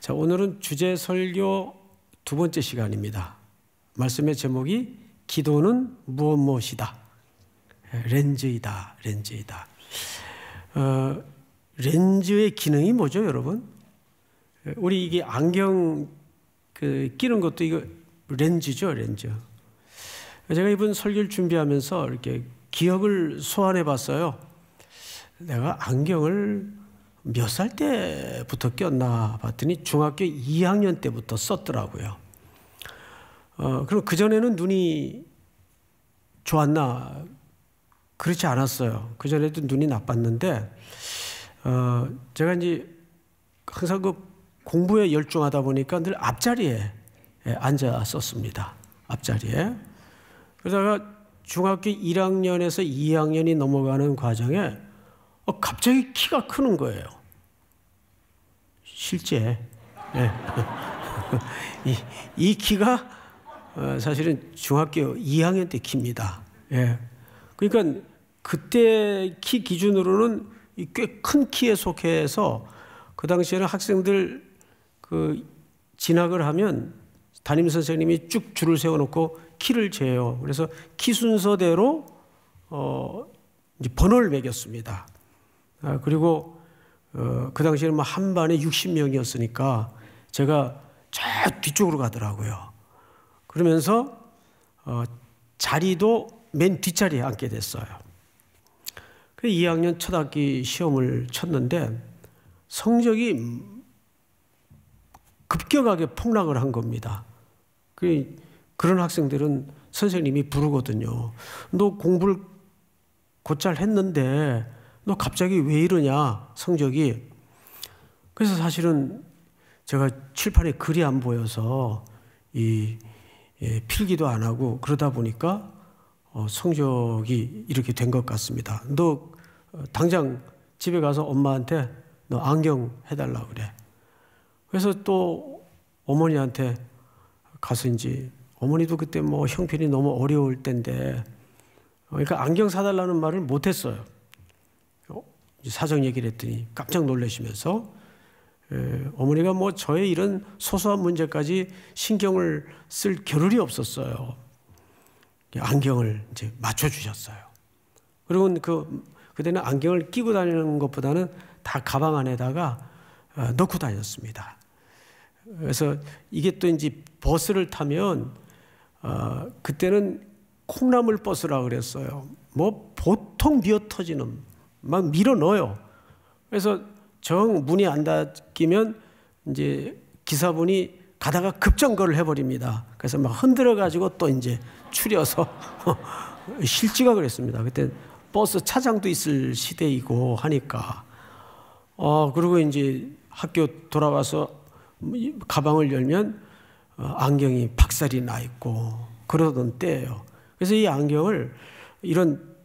자, 오늘은 주제 설교 두 번째 시간입니다. 말씀의 제목이 기도는 무엇이다. 렌즈이다. 렌즈의 기능이 뭐죠, 여러분? 우리 이게 안경 끼는 것도 이거 렌즈죠, 렌즈. 제가 이번 설교를 준비하면서 이렇게 기억을 소환해 봤어요. 내가 안경을 몇 살 때부터 꼈나 봤더니 중학교 2학년 때부터 썼더라고요. 그럼 그전에는 눈이 좋았나? 그렇지 않았어요. 그전에도 눈이 나빴는데, 제가 이제 항상 그 공부에 열중하다 보니까 늘 앞자리에 앉아 썼습니다. 앞자리에. 그러다가 중학교 1학년에서 2학년이 넘어가는 과정에 갑자기 키가 크는 거예요. 실제. 네. 이 키가 사실은 중학교 2학년 때 키입니다. 예. 그러니까 그때 키 기준으로는 꽤 큰 키에 속해서 그 당시에는 학생들 진학을 하면 담임 선생님이 쭉 줄을 세워놓고 키를 재요. 그래서 키 순서대로 이제 번호를 매겼습니다. 그리고 그 당시에는 한 반에 60명이었으니까 제가 저 뒤쪽으로 가더라고요. 그러면서 자리도 맨 뒷자리에 앉게 됐어요. 그 2학년 첫 학기 시험을 쳤는데 성적이 급격하게 폭락을 한 겁니다. 그런 학생들은 선생님이 부르거든요. 너 공부를 곧잘 했는데 너 갑자기 왜 이러냐, 성적이. 그래서 사실은 제가 칠판에 글이 안 보여서 필기도 안 하고 그러다 보니까 성적이 이렇게 된 것 같습니다. 너 당장 집에 가서 엄마한테 너 안경 해달라 그래. 그래서 또 어머니한테 가서 이제 어머니도 그때 형편이 너무 어려울 때인데 그러니까 안경 사달라는 말을 못했어요. 사정 얘기를 했더니 깜짝 놀라시면서 어머니가 저의 이런 소소한 문제까지 신경을 쓸 겨를이 없었어요. 안경을 이제 맞춰주셨어요. 그리고 그때는 안경을 끼고 다니는 것보다는 다 가방 안에다가 넣고 다녔습니다. 그래서 이게 또 이제 버스를 타면 그때는 콩나물 버스라 그랬어요. 보통 미어 터지는 막 밀어 넣어요. 그래서 정 문이 안 닫히면 이제 기사분이 가다가 급정거를 해버립니다. 그래서 막 흔들어 가지고 또 이제 추려서 실지가 그랬습니다. 그때 버스 차장도 있을 시대이고 하니까. 그리고 이제 학교 돌아와서 가방을 열면 안경이 박살이 나 있고 그러던 때예요. 그래서 이 안경을 이런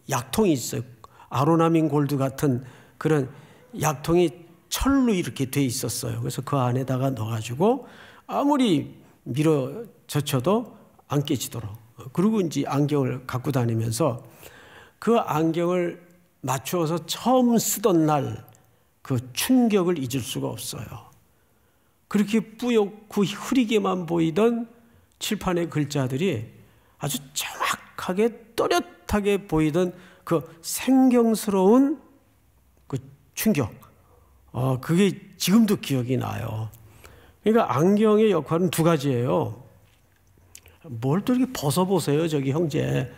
약통이 있어요. 아로나민 골드 같은 그런 약통이 철로 이렇게 돼 있었어요. 그래서 그 안에다가 넣어가지고 아무리 밀어 젖혀도 안 깨지도록. 그리고 이제 안경을 갖고 다니면서 그 안경을 맞추어서 처음 쓰던 날 그 충격을 잊을 수가 없어요. 그렇게 뿌옇고 흐리게만 보이던 칠판의 글자들이 아주 정확하게 또렷하게 보이던 그 생경스러운 그 충격. 그게 지금도 기억이 나요. 그러니까 안경의 역할은 두 가지예요. 뭘 또 이렇게 벗어보세요, 저기 형제.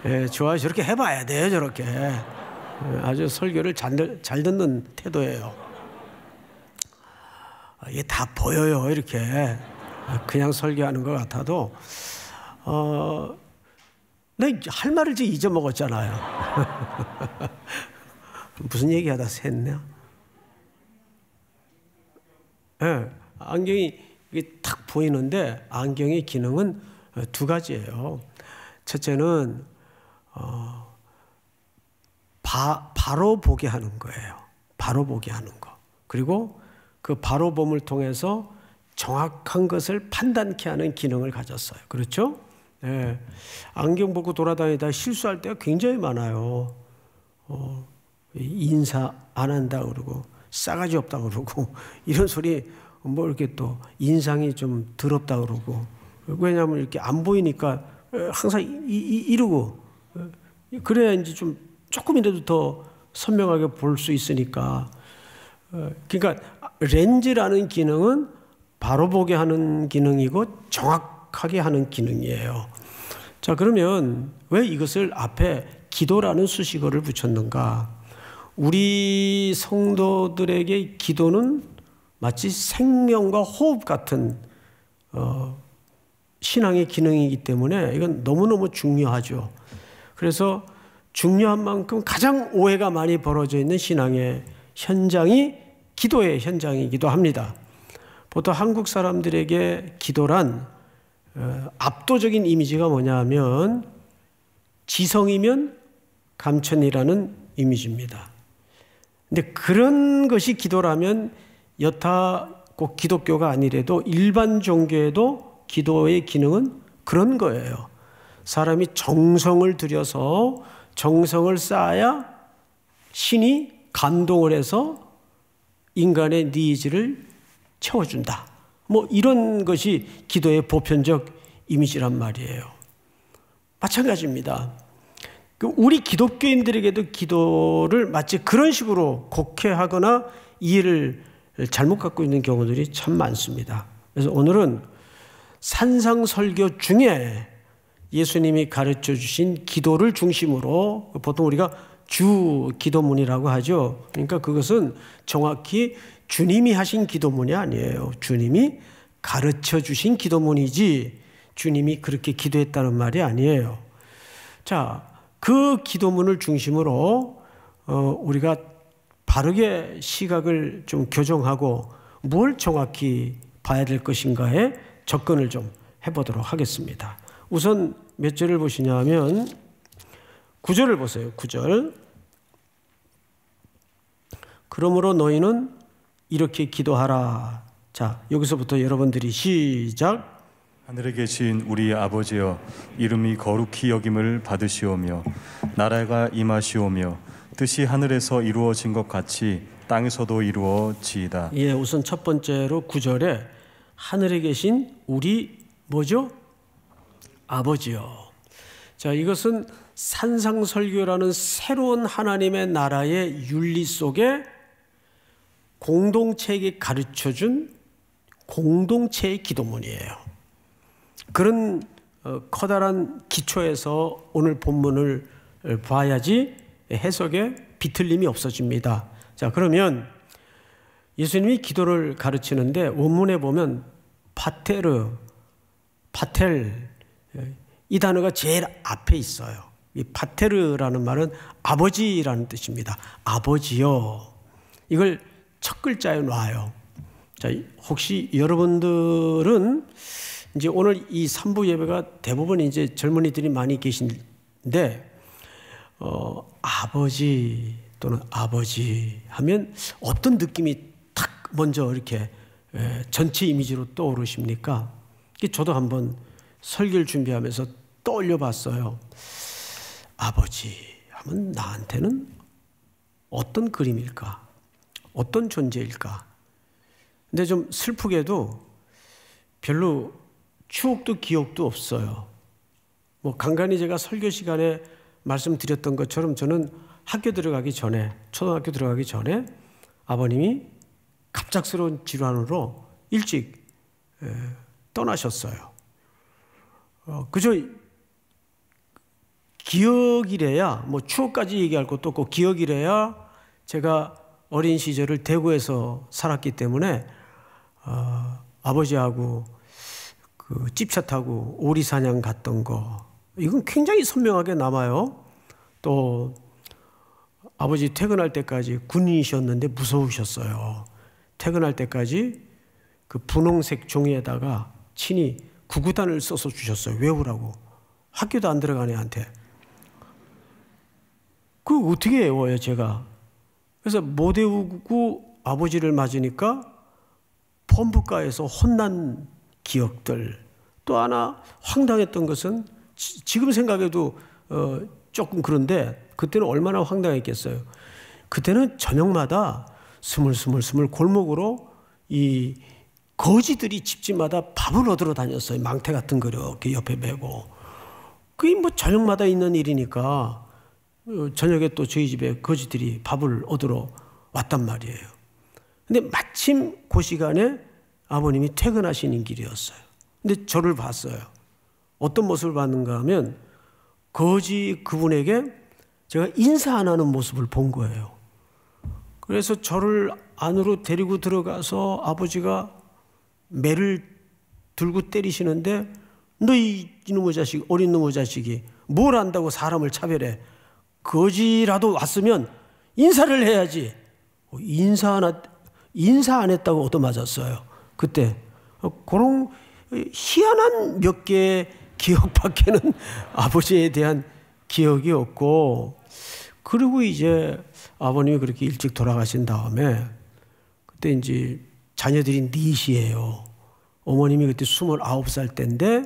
예, 좋아요. 저렇게 해봐야 돼요, 저렇게. 아주 설교를 잘 듣는 태도예요. 이게 다 보여요, 이렇게. 그냥 설교하는 것 같아도. 내가 할 말을 지금 잊어먹었잖아요. 무슨 얘기하다 샜냐? 네, 안경이 탁 보이는데 안경의 기능은 두 가지예요. 첫째는 바로 보게 하는 거예요. 바로 보게 하는 거. 그리고 그 바로 봄을 통해서 정확한 것을 판단케 하는 기능을 가졌어요. 그렇죠? 네. 안경 벗고 돌아다니다 실수할 때가 굉장히 많아요. 인사 안 한다 그러고 싸가지 없다 그러고 이런 소리 뭐 이렇게 또 인상이 좀 더럽다 그러고 왜냐하면 이렇게 안 보이니까 항상 이러고 그래야 이제 좀 조금이라도 더 선명하게 볼 수 있으니까 그러니까 렌즈라는 기능은 바로 보게 하는 기능이고 정확하게 하는 기능이에요. 자, 그러면 왜 이것을 앞에 기도라는 수식어를 붙였는가? 우리 성도들에게 기도는 마치 생명과 호흡 같은 신앙의 기능이기 때문에 이건 너무너무 중요하죠. 그래서 중요한 만큼 가장 오해가 많이 벌어져 있는 신앙의 현장이 기도의 현장이기도 합니다. 보통 한국 사람들에게 기도란 압도적인 이미지가 뭐냐 하면 지성이면 감천이라는 이미지입니다. 근데 그런 것이 기도라면 여타 꼭 기독교가 아니래도 일반 종교에도 기도의 기능은 그런 거예요. 사람이 정성을 들여서 정성을 쌓아야 신이 감동을 해서 인간의 니즈를 채워준다. 뭐 이런 것이 기도의 보편적 이미지란 말이에요. 마찬가지입니다. 우리 기독교인들에게도 기도를 마치 그런 식으로 곡해하거나 이해를 잘못 갖고 있는 경우들이 참 많습니다. 그래서 오늘은 산상설교 중에 예수님이 가르쳐 주신 기도를 중심으로 보통 우리가 주 기도문이라고 하죠. 그러니까 그것은 정확히 주님이 하신 기도문이 아니에요. 주님이 가르쳐 주신 기도문이지 주님이 그렇게 기도했다는 말이 아니에요. 자, 그 기도문을 중심으로 우리가 바르게 시각을 좀 교정하고 뭘 정확히 봐야 될 것인가에 접근을 좀 해보도록 하겠습니다. 우선 몇 절을 보시냐 하면 9절을 보세요. 9절. 그러므로 너희는 이렇게 기도하라. 자, 여기서부터 여러분들이 시작. 하늘에 계신 우리 아버지여, 이름이 거룩히 여김을 받으시오며 나라가 임하시오며 뜻이 하늘에서 이루어진 것 같이 땅에서도 이루어지이다. 예, 우선 첫 번째로 9절에 하늘에 계신 우리 뭐죠? 아버지요. 자, 이것은 산상설교라는 새로운 하나님의 나라의 윤리 속에 공동체에게 가르쳐준 공동체의 기도문이에요. 그런 커다란 기초에서 오늘 본문을 봐야지 해석에 비틀림이 없어집니다. 자, 그러면 예수님이 기도를 가르치는데 원문에 보면 파텔 이 단어가 제일 앞에 있어요. 이 파테르라는 말은 아버지라는 뜻입니다. 아버지요. 이걸 첫 글자에 놔요. 자, 혹시 여러분들은 이제 오늘 이 3부 예배가 대부분 이제 젊은이들이 많이 계신데 아버지 또는 아버지 하면 어떤 느낌이 탁 먼저 이렇게 전체 이미지로 떠오르십니까? 저도 한번 설교를 준비하면서 떠올려 봤어요. 아버지 하면 나한테는 어떤 그림일까? 어떤 존재일까? 근데 좀 슬프게도 별로 추억도 기억도 없어요. 뭐 간간히 제가 설교 시간에 말씀드렸던 것처럼 저는 학교 들어가기 전에, 초등학교 들어가기 전에 아버님이 갑작스러운 질환으로 일찍 떠나셨어요. 그저 기억이래야, 뭐 추억까지 얘기할 것도 없고 기억이래야 제가 어린 시절을 대구에서 살았기 때문에 아버지하고 그 집차 타고 오리 사냥 갔던 거 이건 굉장히 선명하게 남아요. 또 아버지 퇴근할 때까지 군인이셨는데 무서우셨어요. 퇴근할 때까지 그 분홍색 종이에다가 친히 구구단을 써서 주셨어요. 외우라고. 학교도 안 들어간 애한테. 그거 어떻게 외워요, 제가. 그래서 못 외우고 아버지를 맞으니까 펌프가에서 혼난 기억들. 또 하나 황당했던 것은 지금 생각해도 조금 그런데 그때는 얼마나 황당했겠어요. 그때는 저녁마다 스물스물 골목으로 이 거지들이 집집마다 밥을 얻으러 다녔어요. 망태 같은 거 이렇게 옆에 메고. 그게 뭐 저녁마다 있는 일이니까 저녁에 또 저희 집에 거지들이 밥을 얻으러 왔단 말이에요. 근데 마침 그 시간에 아버님이 퇴근하시는 길이었어요. 근데 저를 봤어요. 어떤 모습을 봤는가 하면 거지 그분에게 제가 인사 안 하는 모습을 본 거예요. 그래서 저를 안으로 데리고 들어가서 아버지가 매를 들고 때리시는데 너 이놈의 자식, 어린 놈의 자식이 뭘 안다고 사람을 차별해. 거지라도 왔으면 인사를 해야지. 인사 안 했다고 얻어맞았어요. 그때 그런 희한한 몇 개의 기억밖에는 아버지에 대한 기억이 없고, 그리고 이제 아버님이 그렇게 일찍 돌아가신 다음에 그때 이제 자녀들이 넷이에요. 어머님이 그때 29살 때인데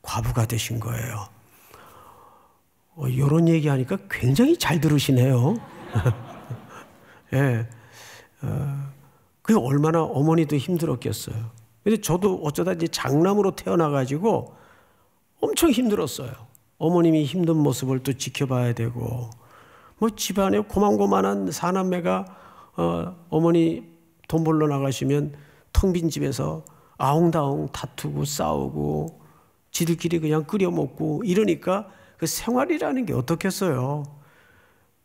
과부가 되신 거예요. 이런 얘기하니까 굉장히 잘 들으시네요. 예. 그게 얼마나 어머니도 힘들었겠어요. 근데 저도 어쩌다 이제 장남으로 태어나가지고 엄청 힘들었어요. 어머님이 힘든 모습을 또 지켜봐야 되고, 뭐 집안에 고만고만한 사남매가 어머니 돈 벌러 나가시면 텅 빈 집에서 아웅다웅 다투고 싸우고 지들끼리 그냥 끓여 먹고 이러니까 그 생활이라는 게 어떻겠어요.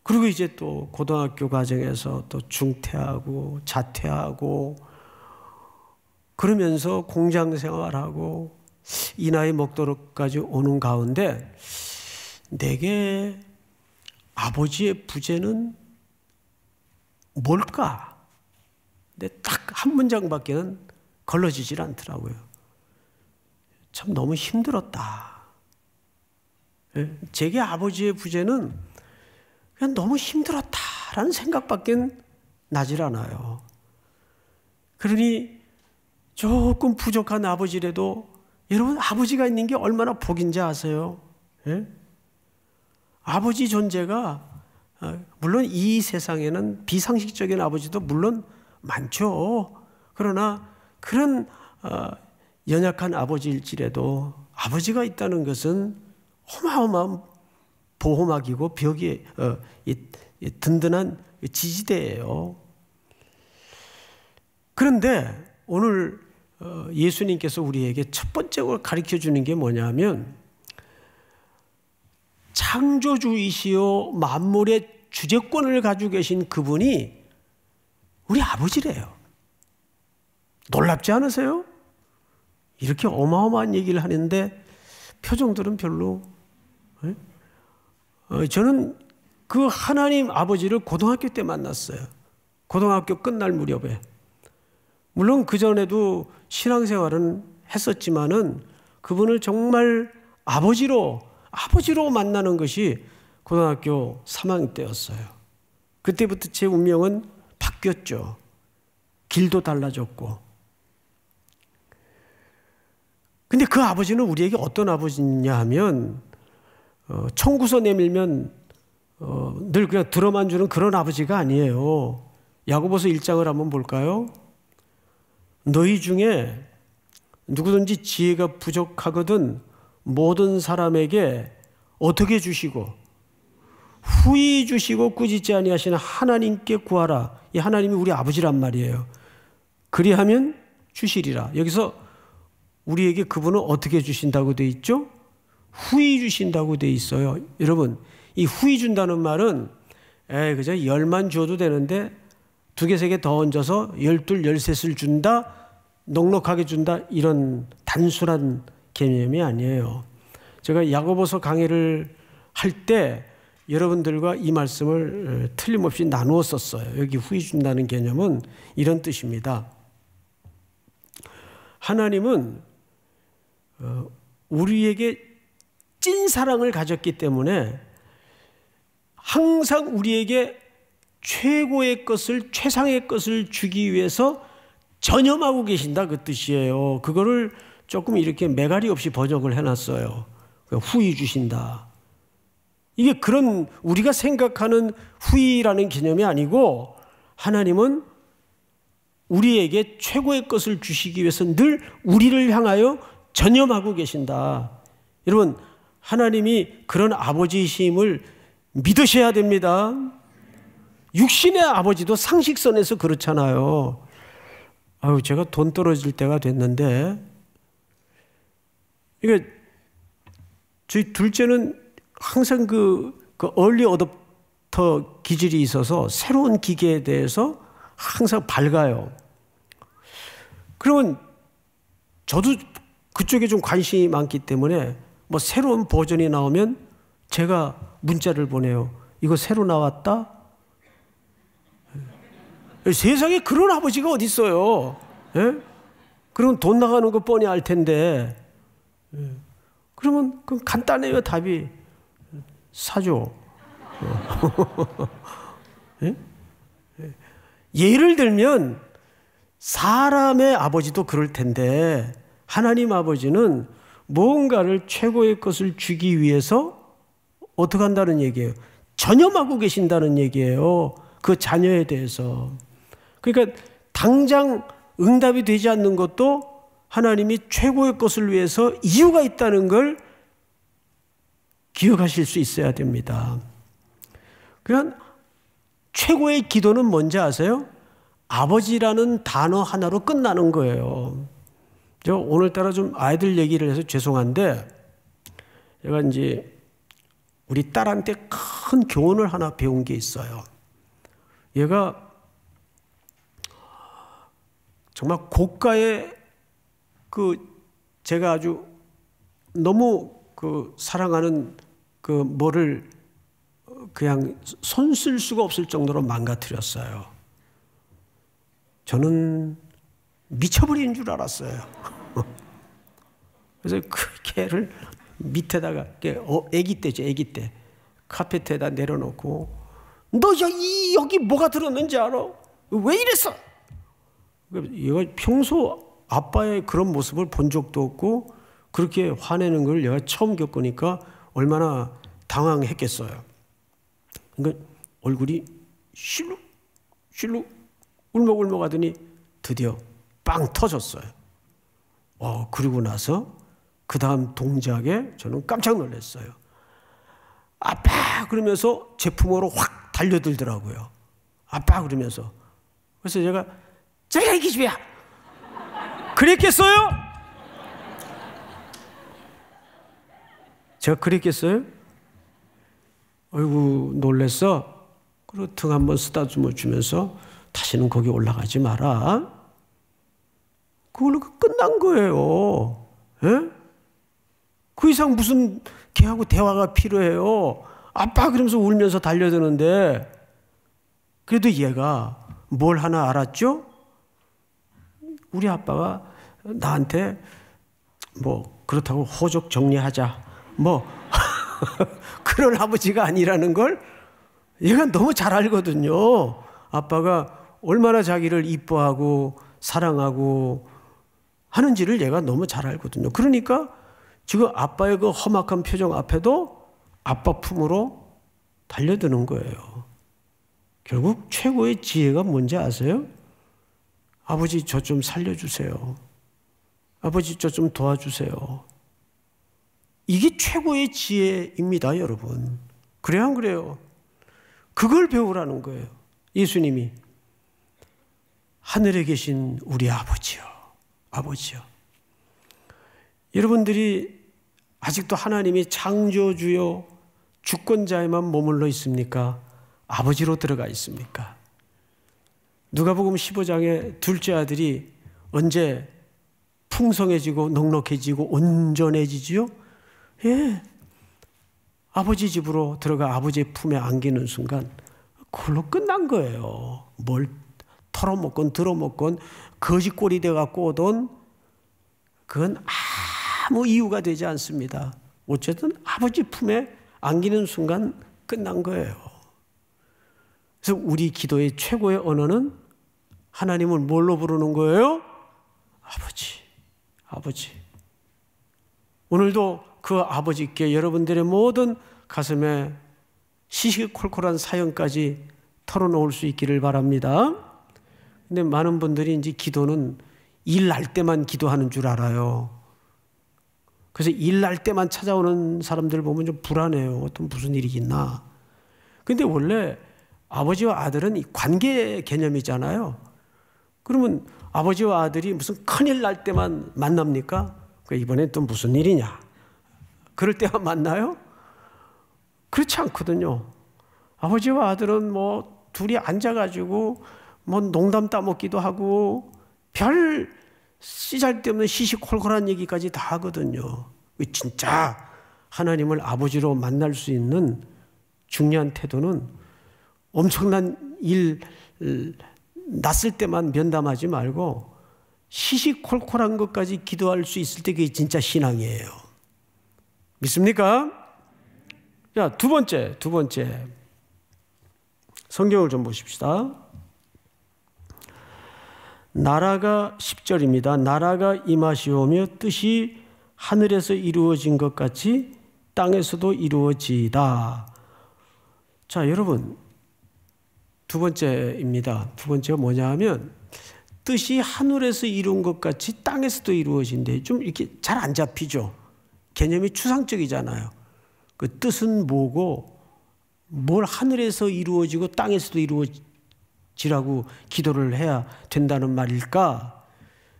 그리고 이제 또 고등학교 과정에서 또 중퇴하고 자퇴하고 그러면서 공장 생활하고 이 나이 먹도록까지 오는 가운데 내게 아버지의 부재는 뭘까? 근데 딱 한 문장밖에는 걸러지질 않더라고요. 참 너무 힘들었다. 제게 아버지의 부재는 그냥 너무 힘들었다라는 생각밖에 나질 않아요. 그러니 조금 부족한 아버지라도 여러분 아버지가 있는 게 얼마나 복인지 아세요? 예? 아버지 존재가 물론 이 세상에는 비상식적인 아버지도 물론 많죠. 그러나 그런 연약한 아버지일지라도 아버지가 있다는 것은 어마어마한 보호막이고 벽이 든든한 지지대예요. 그런데 오늘 예수님께서 우리에게 첫 번째로 가르쳐 주는 게 뭐냐면 창조주이시요 만물의 주재권을 가지고 계신 그분이 우리 아버지래요. 놀랍지 않으세요? 이렇게 어마어마한 얘기를 하는데 표정들은 별로. 저는 그 하나님 아버지를 고등학교 때 만났어요. 고등학교 끝날 무렵에. 물론 그전에도 신앙생활은 했었지만은 그분을 정말 아버지로 만나는 것이 고등학교 3학년 때였어요. 그때부터 제 운명은 바뀌었죠. 길도 달라졌고. 근데 그 아버지는 우리에게 어떤 아버지냐 하면 청구서 내밀면 늘 그냥 들어만 주는 그런 아버지가 아니에요. 야고보서 1장을 한번 볼까요? 너희 중에 누구든지 지혜가 부족하거든 모든 사람에게 어떻게 주시고 후히 주시고 꾸짖지 아니하시는 하나님께 구하라. 이 하나님이 우리 아버지란 말이에요. 그리하면 주시리라. 여기서 우리에게 그분은 어떻게 주신다고 돼 있죠? 후히 주신다고 돼 있어요. 여러분, 이 후히 준다는 말은 그저 10만 줘도 되는데 2개, 3개 더 얹어서 12, 13을 준다, 넉넉하게 준다, 이런 단순한 개념이 아니에요. 제가 야고보서 강의를 할 때 여러분들과 이 말씀을 틀림없이 나누었었어요. 여기 후히 준다는 개념은 이런 뜻입니다. 하나님은 우리에게 찐 사랑을 가졌기 때문에 항상 우리에게 최고의 것을, 최상의 것을 주기 위해서 전념하고 계신다, 그 뜻이에요. 그거를 조금 이렇게 매갈이 없이 번역을 해놨어요. 후히 주신다. 이게 그런 우리가 생각하는 후의라는 개념이 아니고 하나님은 우리에게 최고의 것을 주시기 위해서 늘 우리를 향하여 전념하고 계신다. 여러분, 하나님이 그런 아버지이심을 믿으셔야 됩니다. 육신의 아버지도 상식선에서 그렇잖아요. 아유, 제가 돈 떨어질 때가 됐는데, 이게 저희 둘째는 항상 그 얼리 어댑터 기질이 있어서 새로운 기계에 대해서 항상 밝아요. 그러면 저도 그쪽에 좀 관심이 많기 때문에 뭐 새로운 버전이 나오면 제가 문자를 보내요. 이거 새로 나왔다? 세상에 그런 아버지가 어디 있어요? 예? 그럼 돈 나가는 거 뻔히 알 텐데. 예. 그러면 그 간단해요, 답이. 사줘. 예? 예를 들면 사람의 아버지도 그럴 텐데 하나님 아버지는 무언가를 최고의 것을 주기 위해서 어떻게 한다는 얘기예요? 전념하고 계신다는 얘기예요. 그 자녀에 대해서. 그러니까 당장 응답이 되지 않는 것도 하나님이 최고의 것을 위해서 이유가 있다는 걸 기억하실 수 있어야 됩니다. 그러니까 최고의 기도는 뭔지 아세요? 아버지라는 단어 하나로 끝나는 거예요. 저 오늘따라 좀 아이들 얘기를 해서 죄송한데, 제가 이제 우리 딸한테 큰 교훈을 하나 배운 게 있어요. 얘가 정말 고가의 제가 아주 너무 사랑하는 뭐를 그냥 손 쓸 수가 없을 정도로 망가뜨렸어요. 저는 미쳐버린 줄 알았어요. 그래서 그 개를 밑에다가 아기 때죠, 아기 때 카페트에다 내려놓고, 너 여기 뭐가 들었는지 알아? 왜 이랬어? 얘가 평소 아빠의 그런 모습을 본 적도 없고 그렇게 화내는 걸 얘가 처음 겪으니까 얼마나 당황했겠어요. 그러니까 얼굴이 실룩 울먹울먹 하더니 드디어 빵 터졌어요. 그리고 나서 그 다음 동작에 저는 깜짝 놀랐어요. 아빠 그러면서 제품으로 확 달려들더라고요. 아빠 그러면서. 그래서 제가 저리가 이 기집애야. 그랬겠어요? 제가 그랬겠어요? 아이고 놀랬어. 그리고 등 한번 쓰다듬어 주면서 다시는 거기 올라가지 마라. 그걸로 끝난 거예요. 예? 그 이상 무슨 걔하고 대화가 필요해요. 아빠 그러면서 울면서 달려드는데, 그래도 얘가 뭘 하나 알았죠? 우리 아빠가 나한테 뭐 그렇다고 호적 정리하자 뭐 그런 아버지가 아니라는 걸 얘가 너무 잘 알거든요. 아빠가 얼마나 자기를 이뻐하고 사랑하고 하는지를 얘가 너무 잘 알거든요. 그러니까 지금 아빠의 그 험악한 표정 앞에도 아빠 품으로 달려드는 거예요. 결국 최고의 지혜가 뭔지 아세요? 아버지 저 좀 살려주세요. 아버지 저 좀 도와주세요. 이게 최고의 지혜입니다, 여러분. 그래요, 안 그래요? 그걸 배우라는 거예요. 예수님이 하늘에 계신 우리 아버지요. 아버지요. 여러분들이 아직도 하나님이 창조주요 주권자에만 머물러 있습니까? 아버지로 들어가 있습니까? 누가복음 15장에 둘째 아들이 언제 풍성해지고 넉넉해지고 온전해지지요? 예. 아버지 집으로 들어가 아버지의 품에 안기는 순간 그걸로 끝난 거예요. 뭘 털어먹건 들어먹건 거짓골이 돼갖고 오던 그건 아무 이유가 되지 않습니다. 어쨌든 아버지 품에 안기는 순간 끝난 거예요. 그래서 우리 기도의 최고의 언어는 하나님을 뭘로 부르는 거예요? 아버지, 아버지. 오늘도 그 아버지께 여러분들의 모든 가슴에 시시콜콜한 사연까지 털어놓을 수 있기를 바랍니다. 근데 많은 분들이 이제 기도는 일 날 때만 기도하는 줄 알아요. 그래서 일 날 때만 찾아오는 사람들 보면 좀 불안해요. 어떤 무슨 일이 있나. 근데 원래 아버지와 아들은 이 관계 개념이잖아요. 그러면 아버지와 아들이 무슨 큰일 날 때만 만납니까? 이번엔 또 무슨 일이냐? 그럴 때만 만나요? 그렇지 않거든요. 아버지와 아들은 뭐 둘이 앉아가지고 뭐 농담 따먹기도 하고 별 쓰잘데없는 시시콜콜한 얘기까지 다 하거든요. 진짜 하나님을 아버지로 만날 수 있는 중요한 태도는 엄청난 일 났을 때만 면담하지 말고 시시콜콜한 것까지 기도할 수 있을 때 그게 진짜 신앙이에요. 믿습니까? 자, 두 번째 성경을 좀 보십시다. 나라가 10절입니다. 나라가 임하시오며 뜻이 하늘에서 이루어진 것 같이 땅에서도 이루어지이다. 자, 여러분, 두 번째입니다. 두 번째가 뭐냐 하면 뜻이 하늘에서 이룬 것 같이 땅에서도 이루어진대. 좀 이렇게 잘 안 잡히죠. 개념이 추상적이잖아요. 그 뜻은 뭐고 뭘 하늘에서 이루어지고 땅에서도 이루어지라고 기도를 해야 된다는 말일까?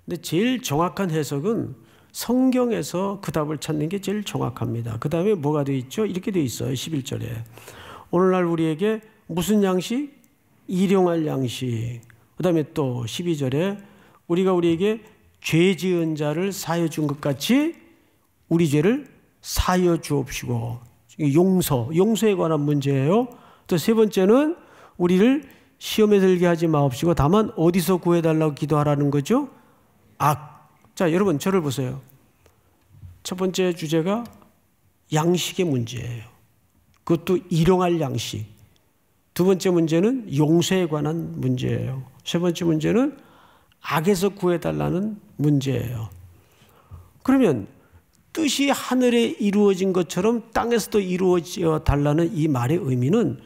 근데 제일 정확한 해석은 성경에서 그 답을 찾는 게 제일 정확합니다. 그 다음에 뭐가 되어 있죠? 이렇게 되어 있어요. 11절에. 오늘날 우리에게 무슨 양식? 일용할 양식. 그 다음에 또 12절에 우리가 우리에게 죄 지은 자를 사하여 준 것 같이 우리 죄를 사하여 주옵시고. 용서에 관한 문제예요. 또 세 번째는 우리를 시험에 들게 하지 마옵시고 다만 어디서 구해달라고 기도하라는 거죠? 자, 여러분 저를 보세요. 첫 번째 주제가 양식의 문제예요. 그것도 일용할 양식. 두 번째 문제는 용서에 관한 문제예요. 세 번째 문제는 악에서 구해달라는 문제예요. 그러면 뜻이 하늘에 이루어진 것처럼 땅에서도 이루어져 달라는 이 말의 의미는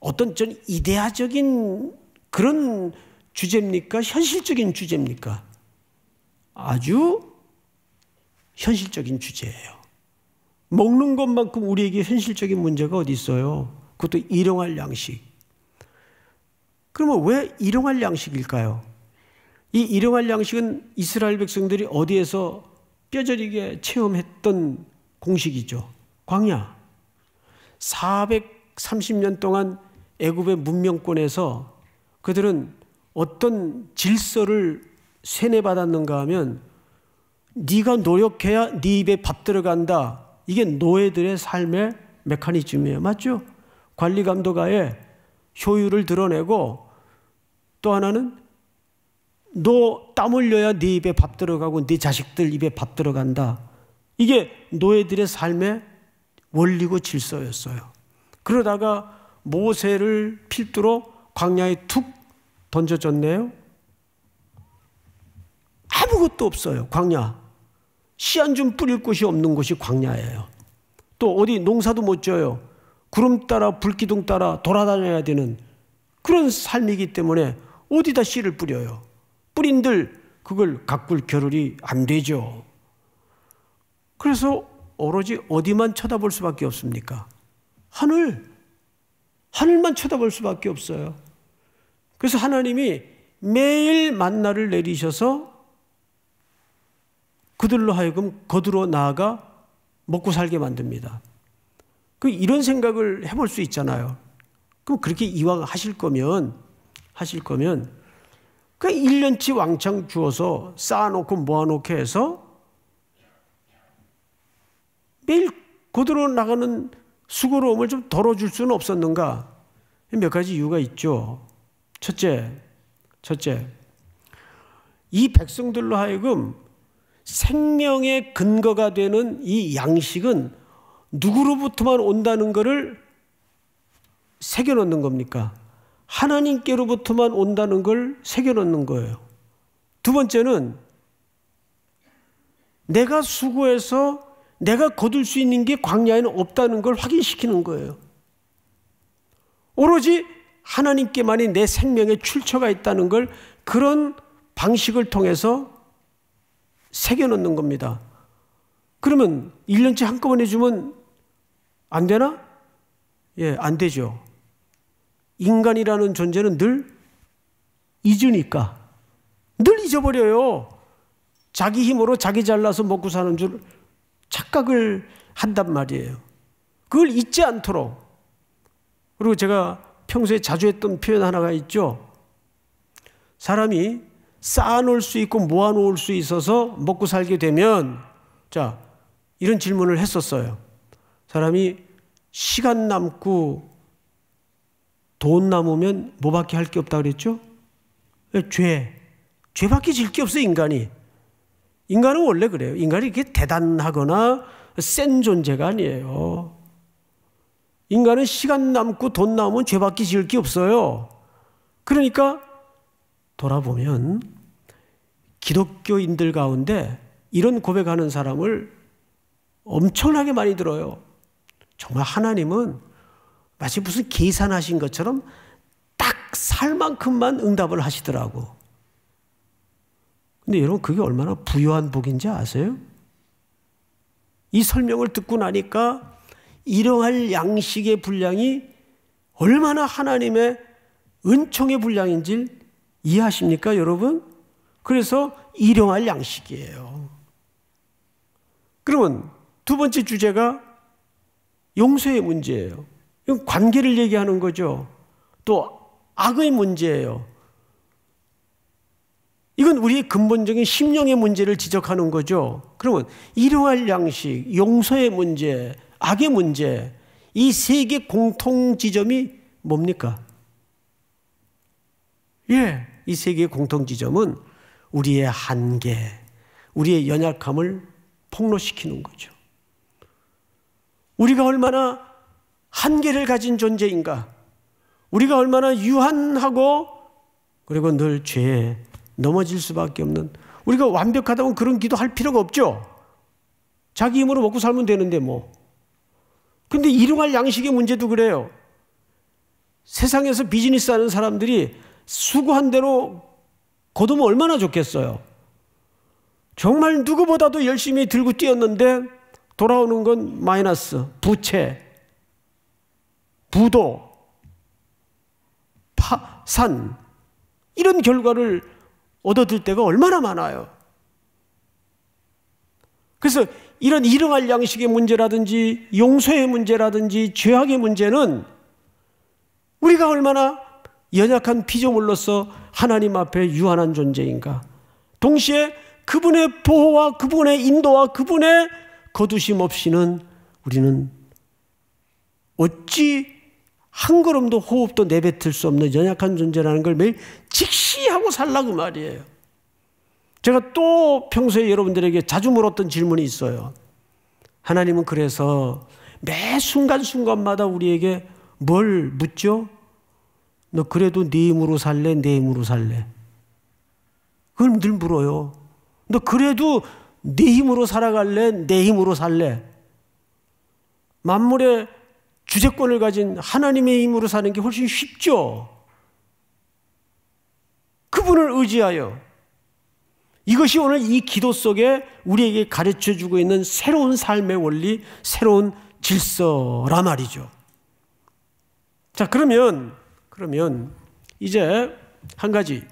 어떤 좀 이데아적인 그런 주제입니까? 현실적인 주제입니까? 아주 현실적인 주제예요. 먹는 것만큼 우리에게 현실적인 문제가 어디 있어요? 그것도 일용할 양식. 그러면 왜 일용할 양식일까요? 이 일용할 양식은 이스라엘 백성들이 어디에서 뼈저리게 체험했던 공식이죠. 광야. 430년 동안 애굽의 문명권에서 그들은 어떤 질서를 세뇌받았는가 하면 네가 노력해야 네 입에 밥 들어간다. 이게 노예들의 삶의 메커니즘이에요. 맞죠? 관리 감독하에 효율을 드러내고 또 하나는 너 땀 흘려야 네 입에 밥 들어가고 네 자식들 입에 밥 들어간다. 이게 노예들의 삶의 원리고 질서였어요. 그러다가 모세를 필두로 광야에 툭 던져졌네요. 아무것도 없어요. 광야. 씨 한 줌 뿌릴 곳이 없는 곳이 광야예요. 또 어디 농사도 못 져요. 구름 따라 불기둥 따라 돌아다녀야 되는 그런 삶이기 때문에 어디다 씨를 뿌려요. 뿌린들 그걸 가꿀 겨를이 안 되죠. 그래서 오로지 어디만 쳐다볼 수밖에 없습니까? 하늘만 쳐다볼 수밖에 없어요. 그래서 하나님이 매일 만나를 내리셔서 그들로 하여금 거두러 나아가 먹고 살게 만듭니다. 이런 생각을 해볼 수 있잖아요. 그럼 그렇게 이왕 하실 거면 그 1년치 왕창 주어서 쌓아놓고 모아놓게 해서 매일 거두러 나가는 수고로움을 좀 덜어줄 수는 없었는가? 몇 가지 이유가 있죠. 첫째, 이 백성들로 하여금 생명의 근거가 되는 이 양식은 누구로부터만 온다는 것을 새겨놓는 겁니까? 하나님께로부터만 온다는 걸 새겨놓는 거예요. 두 번째는 내가 수고해서 내가 거둘 수 있는 게 광야에는 없다는 걸 확인시키는 거예요. 오로지 하나님께만이 내 생명에 출처가 있다는 걸 그런 방식을 통해서 새겨넣는 겁니다. 그러면 1년치 한꺼번에 주면 안 되나? 예, 안 되죠. 인간이라는 존재는 늘 잊으니까. 늘 잊어버려요. 자기 힘으로 자기 잘나서 먹고 사는 줄 착각을 한단 말이에요. 그걸 잊지 않도록. 그리고 제가 평소에 자주 했던 표현 하나가 있죠. 사람이 쌓아놓을 수 있고 모아놓을 수 있어서 먹고 살게 되면, 자, 이런 질문을 했었어요. 사람이 시간 남고 돈 남으면 뭐밖에 할 게 없다 그랬죠? 죄밖에 질 게 없어요, 인간이. 인간은 원래 그래요. 인간이 이렇게 대단하거나 센 존재가 아니에요. 인간은 시간 남고 돈 남으면 죄밖에 지을 게 없어요. 그러니까 돌아보면 기독교인들 가운데 이런 고백하는 사람을 엄청나게 많이 들어요. 정말 하나님은 마치 무슨 계산하신 것처럼 딱 살 만큼만 응답을 하시더라고. 근데 여러분, 그게 얼마나 부유한 복인지 아세요? 이 설명을 듣고 나니까 일용할 양식의 분량이 얼마나 하나님의 은총의 분량인지 이해하십니까, 여러분? 그래서 일용할 양식이에요. 그러면 두 번째 주제가 용서의 문제예요. 이건 관계를 얘기하는 거죠. 또 악의 문제예요. 이건 우리의 근본적인 심령의 문제를 지적하는 거죠. 그러면 일용할 양식, 용서의 문제, 악의 문제, 이 세 개 공통 지점이 뭡니까? 예, 이 세 개의 공통 지점은 우리의 한계, 우리의 연약함을 폭로시키는 거죠. 우리가 얼마나 한계를 가진 존재인가, 우리가 얼마나 유한하고 그리고 늘 죄에 넘어질 수밖에 없는, 우리가 완벽하다면 그런 기도할 필요가 없죠. 자기 힘으로 먹고 살면 되는데 뭐. 근데 일용할 양식의 문제도 그래요. 세상에서 비즈니스 하는 사람들이 수고한 대로 거두면 얼마나 좋겠어요. 정말 누구보다도 열심히 들고 뛰었는데 돌아오는 건 마이너스, 부채, 부도, 파산, 이런 결과를 얻어들 때가 얼마나 많아요. 그래서 이런 일용할 양식의 문제라든지 용서의 문제라든지 죄악의 문제는 우리가 얼마나 연약한 피조물로서 하나님 앞에 유한한 존재인가, 동시에 그분의 보호와 그분의 인도와 그분의 거두심 없이는 우리는 어찌 한 걸음도 호흡도 내뱉을 수 없는 연약한 존재라는 걸 매일 직시하고 살라고 말이에요. 제가 또 평소에 여러분들에게 자주 물었던 질문이 있어요. 하나님은 그래서 매 순간순간마다 우리에게 뭘 묻죠? 너 그래도 네 힘으로 살래? 내 힘으로 살래? 그걸 늘 물어요. 너 그래도 네 힘으로 살아갈래? 내 힘으로 살래? 만물의 주재권을 가진 하나님의 힘으로 사는 게 훨씬 쉽죠. 그분을 의지하여. 이것이 오늘 이 기도 속에 우리에게 가르쳐주고 있는 새로운 삶의 원리, 새로운 질서란 말이죠. 자, 그러면 이제 한 가지.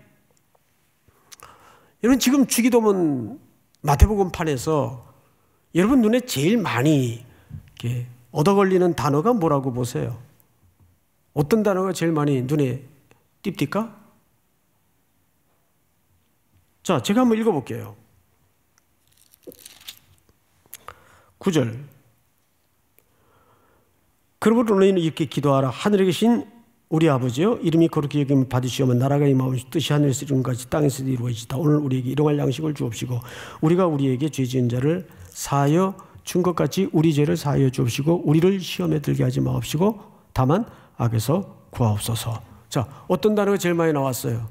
여러분, 지금 주기도문 마태복음 판에서 여러분 눈에 제일 많이 이렇게 얻어 걸리는 단어가 뭐라고 보세요? 어떤 단어가 제일 많이 눈에 띕니까? 자, 제가 한번 읽어볼게요. 9절. 그러므로 너희는 이렇게 기도하라. 하늘에 계신 우리 아버지여, 이름이 거룩히 여김을 받으시오며 나라가 임하옵시고 뜻이 하늘에서 이룬 것 같이 땅에서도 이루어지다. 오늘 우리에게 일용할 양식을 주옵시고 우리가 우리에게 죄 지은 자를 사하여 준 것 같이 우리 죄를 사하여 주옵시고 우리를 시험에 들게 하지 마옵시고 다만 악에서 구하옵소서. 자, 어떤 단어가 제일 많이 나왔어요?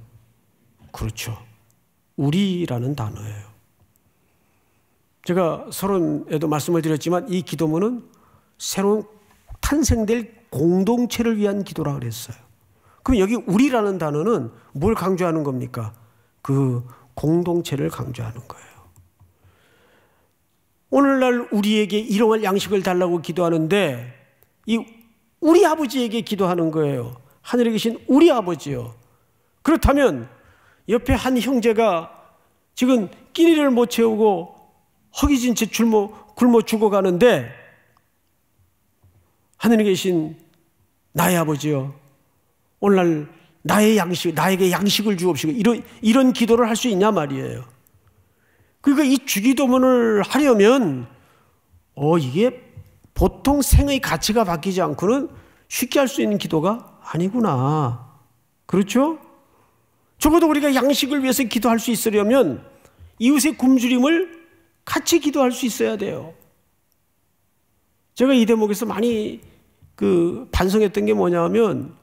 그렇죠, 우리라는 단어예요. 제가 서론에도 말씀을 드렸지만 이 기도문은 새로운 탄생될 공동체를 위한 기도라 그랬어요. 그럼 여기 우리라는 단어는 뭘 강조하는 겁니까? 그 공동체를 강조하는 거예요. 오늘날 우리에게 일용할 양식을 달라고 기도하는데 이 우리 아버지에게 기도하는 거예요. 하늘에 계신 우리 아버지요. 그렇다면 옆에 한 형제가 지금 끼니를 못 채우고 허기진 채 굶어 죽어가는데 하늘에 계신 나의 아버지요, 오늘날 나에게 양식을 주옵시고 이런 기도를 할 수 있냐 말이에요. 그러니까 이 주기도문을 하려면 이게 보통 생의 가치가 바뀌지 않고는 쉽게 할 수 있는 기도가 아니구나. 그렇죠? 적어도 우리가 양식을 위해서 기도할 수 있으려면 이웃의 굶주림을 같이 기도할 수 있어야 돼요. 제가 이 대목에서 많이 반성했던 게 뭐냐면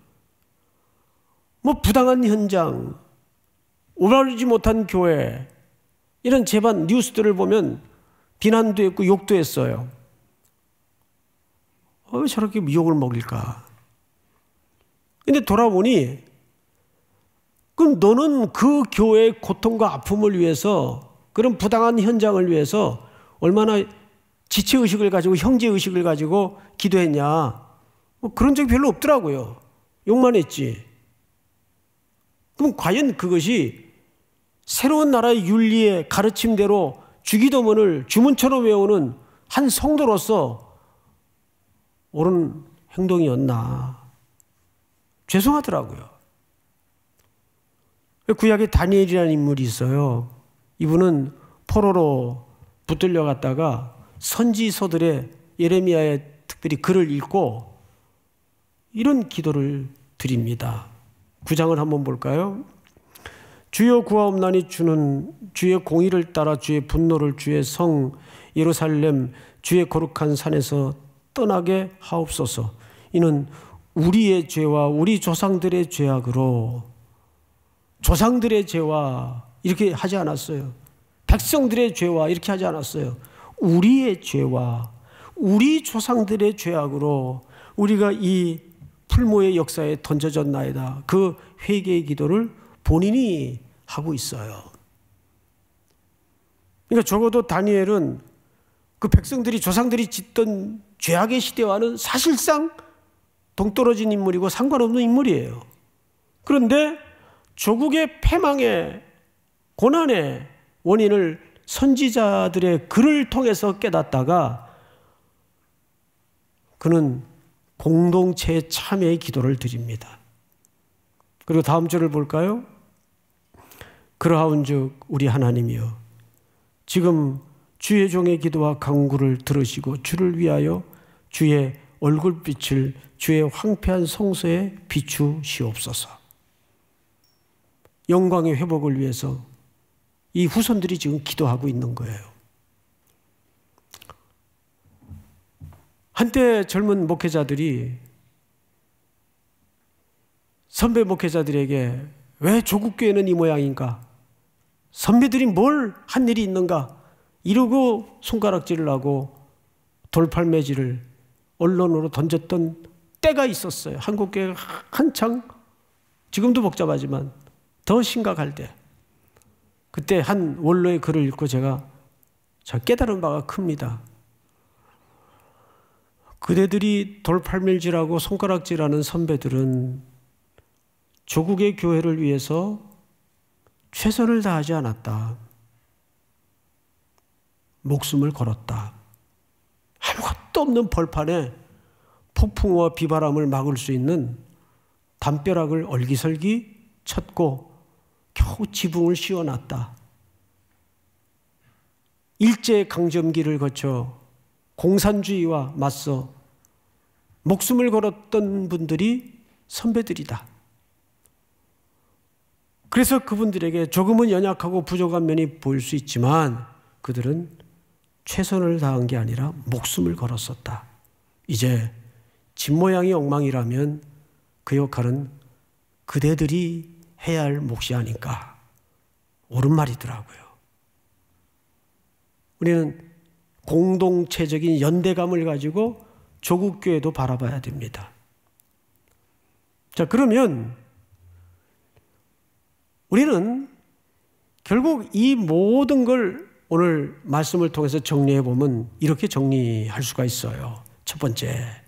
부당한 현장, 올바르지 못한 교회, 이런 재반 뉴스들을 보면 비난도 했고 욕도 했어요. 왜 저렇게 욕을 먹일까? 근데 돌아보니 그럼 너는 그 교회의 고통과 아픔을 위해서, 그런 부당한 현장을 위해서 얼마나 지체의식을 가지고 형제의식을 가지고 기도했냐? 그런 적이 별로 없더라고요. 욕만 했지. 그럼 과연 그것이 새로운 나라의 윤리의 가르침대로 주기도문을 주문처럼 외우는 한 성도로서 옳은 행동이었나? 죄송하더라고요. 구약에 다니엘이라는 인물이 있어요. 이분은 포로로 붙들려 갔다가 선지서들의 예레미야의 특별히 글을 읽고 이런 기도를 드립니다. 9장을 한번 볼까요? 주여 구하옵나니 주는 주의 공의를 따라 주의 분노를 주의 성 예루살렘 주의 거룩한 산에서 떠나게 하옵소서. 이는 우리의 죄와 우리 조상들의 죄악으로, 조상들의 죄와 이렇게 하지 않았어요. 백성들의 죄와 이렇게 하지 않았어요. 우리의 죄와 우리 조상들의 죄악으로 우리가 이 풀모의 역사에 던져졌나이다. 그 회개의 기도를 본인이 하고 있어요. 그러니까 적어도 다니엘은 그 백성들이, 조상들이 짓던 죄악의 시대와는 사실상 동떨어진 인물이고 상관없는 인물이에요. 그런데 조국의 패망의 고난의 원인을 선지자들의 글을 통해서 깨닫다가 그는 공동체의 참여의 기도를 드립니다. 그리고 다음 절을 볼까요? 그러하온즉 우리 하나님이여 지금 주의 종의 기도와 간구를 들으시고 주를 위하여 주의 얼굴빛을 주의 황폐한 성소에 비추시옵소서. 영광의 회복을 위해서 이 후손들이 지금 기도하고 있는 거예요. 한때 젊은 목회자들이 선배 목회자들에게 왜 조국교회는 이 모양인가? 선배들이 뭘 한 일이 있는가? 이러고 손가락질을 하고 돌팔매질을 언론으로 던졌던 때가 있었어요. 한국교회가 한창, 지금도 복잡하지만 더 심각할 때, 그때 한 원로의 글을 읽고 제가 깨달은 바가 큽니다. 그대들이 돌팔매질하고 손가락질하는 선배들은 조국의 교회를 위해서 최선을 다하지 않았다. 목숨을 걸었다. 아무것도 없는 벌판에 폭풍과 비바람을 막을 수 있는 담벼락을 얼기설기 쳤고 겨우 지붕을 씌워놨다. 일제강점기를 거쳐 공산주의와 맞서 목숨을 걸었던 분들이 선배들이다. 그래서 그분들에게 조금은 연약하고 부족한 면이 보일 수 있지만 그들은 최선을 다한 게 아니라 목숨을 걸었었다. 이제 집모양이 엉망이라면 그 역할은 그대들이 해야 할 몫이 아닌가. 옳은 말이더라고요. 우리는 공동체적인 연대감을 가지고 조국교회도 바라봐야 됩니다. 자, 그러면 우리는 결국 이 모든 걸 오늘 말씀을 통해서 정리해 보면 이렇게 정리할 수가 있어요. 첫 번째.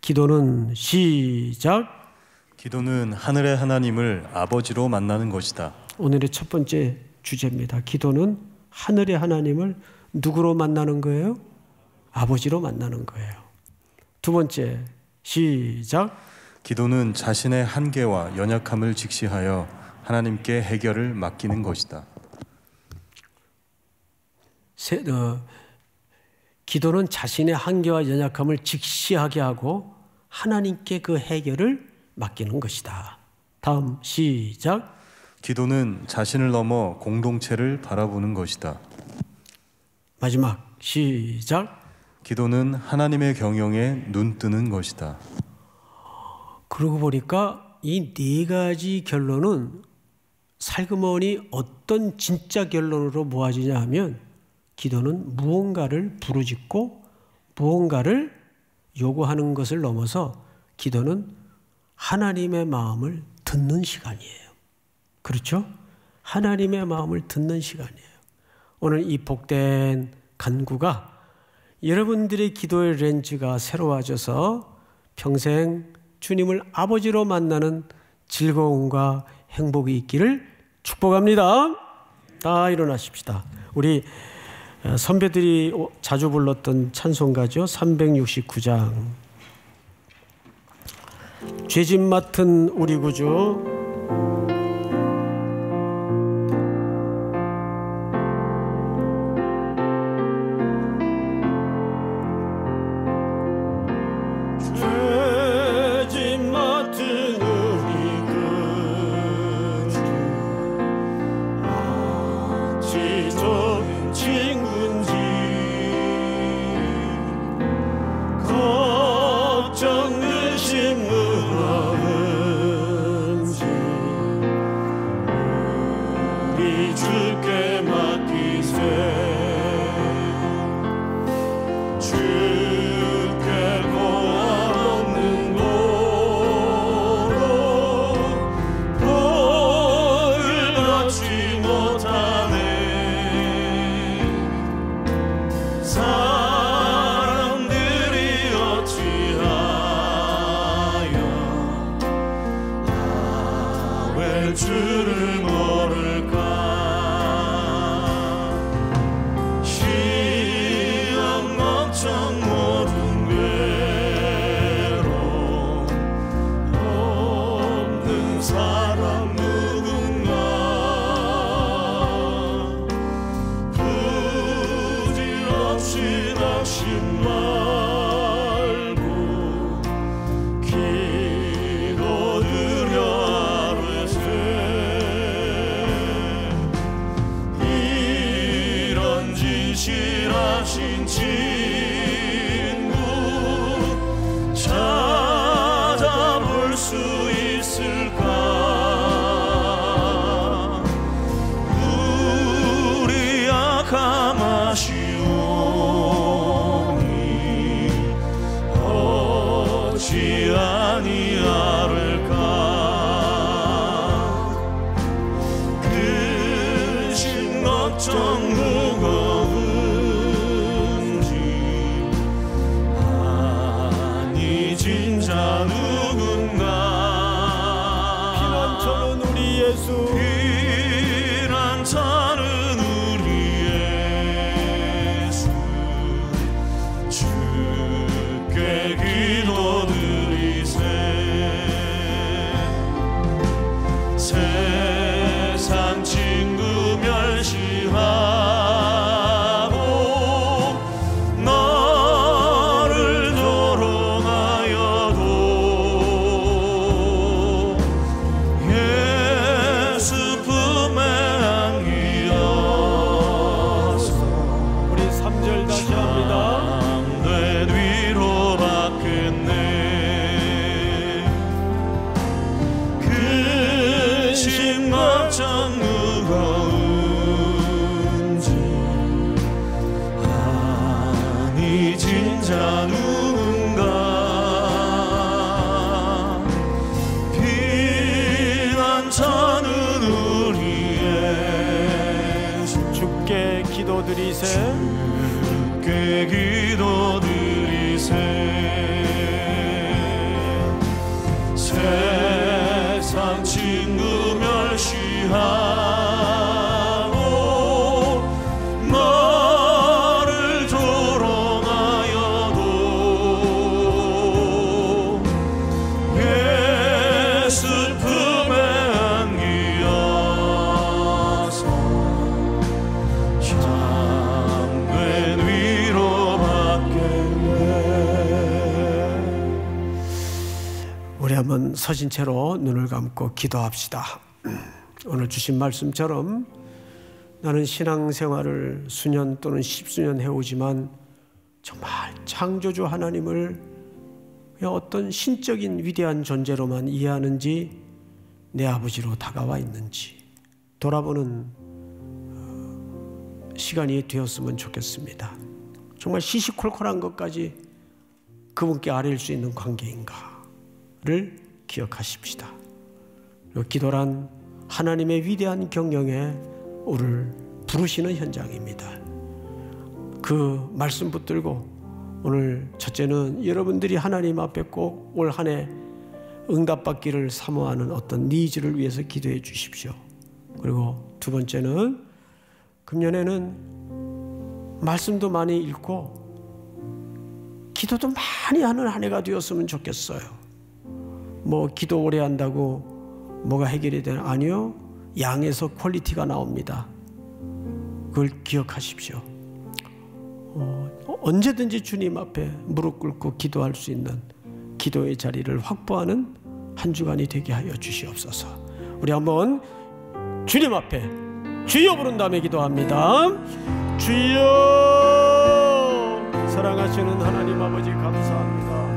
기도는 시작. 기도는 하늘의 하나님을 아버지로 만나는 것이다. 오늘의 첫 번째 주제입니다. 기도는 하늘의 하나님을 누구로 만나는 거예요? 아버지로 만나는 거예요. 두 번째, 시작. 기도는 자신의 한계와 연약함을 직시하여 하나님께 해결을 맡기는 것이다. 기도는 자신의 한계와 연약함을 직시하게 하고 하나님께 그 해결을 맡기는 것이다. 다음, 시작. 기도는 자신을 넘어 공동체를 바라보는 것이다. 마지막, 시작. 기도는 하나님의 경영에 눈뜨는 것이다. 그러고 보니까 이 네 가지 결론은 살그머니 어떤 진짜 결론으로 모아지냐 하면 기도는 무언가를 부르짖고 무언가를 요구하는 것을 넘어서 기도는 하나님의 마음을 듣는 시간이에요. 그렇죠? 하나님의 마음을 듣는 시간이에요. 오늘 이 복된 간구가 여러분들의 기도의 렌즈가 새로워져서 평생 주님을 아버지로 만나는 즐거움과 행복이 있기를 축복합니다. 다 일어나십시다. 우리 선배들이 자주 불렀던 찬송가죠. 369장. 죄짐 맡은 우리 구주. 다시 합니다. 참된 위로 받겠네. 기도드리세 주께 기도드리세 세상 친구 멸시하고 너를 조롱하여도 예수 품에 안기어서 참된 위로받겠네. 우리 한번 서신 채로 눈을 감고 기도합시다. 오늘 주신 말씀처럼 나는 신앙생활을 수년 또는 십수년 해오지만 정말 창조주 하나님을 어떤 신적인 위대한 존재로만 이해하는지 내 아버지로 다가와 있는지 돌아보는 시간이 되었으면 좋겠습니다. 정말 시시콜콜한 것까지 그분께 아뢰일 수 있는 관계인가를 기억하십시다. 그리고 기도란 하나님의 위대한 경영에 우리를 부르시는 현장입니다. 그 말씀 붙들고 오늘 첫째는 여러분들이 하나님 앞에 꼭 올 한 해 응답받기를 사모하는 어떤 니즈를 위해서 기도해 주십시오. 그리고 두 번째는 금년에는 말씀도 많이 읽고 기도도 많이 하는 한 해가 되었으면 좋겠어요. 뭐 기도 오래 한다고 뭐가 해결이 되나? 아니요. 양에서 퀄리티가 나옵니다. 그걸 기억하십시오. 언제든지 주님 앞에 무릎 꿇고 기도할 수 있는 기도의 자리를 확보하는 한 주간이 되게 하여 주시옵소서. 우리 한번 주님 앞에 주여 부른 다음에 기도합니다. 주여, 사랑하시는 하나님 아버지 감사합니다.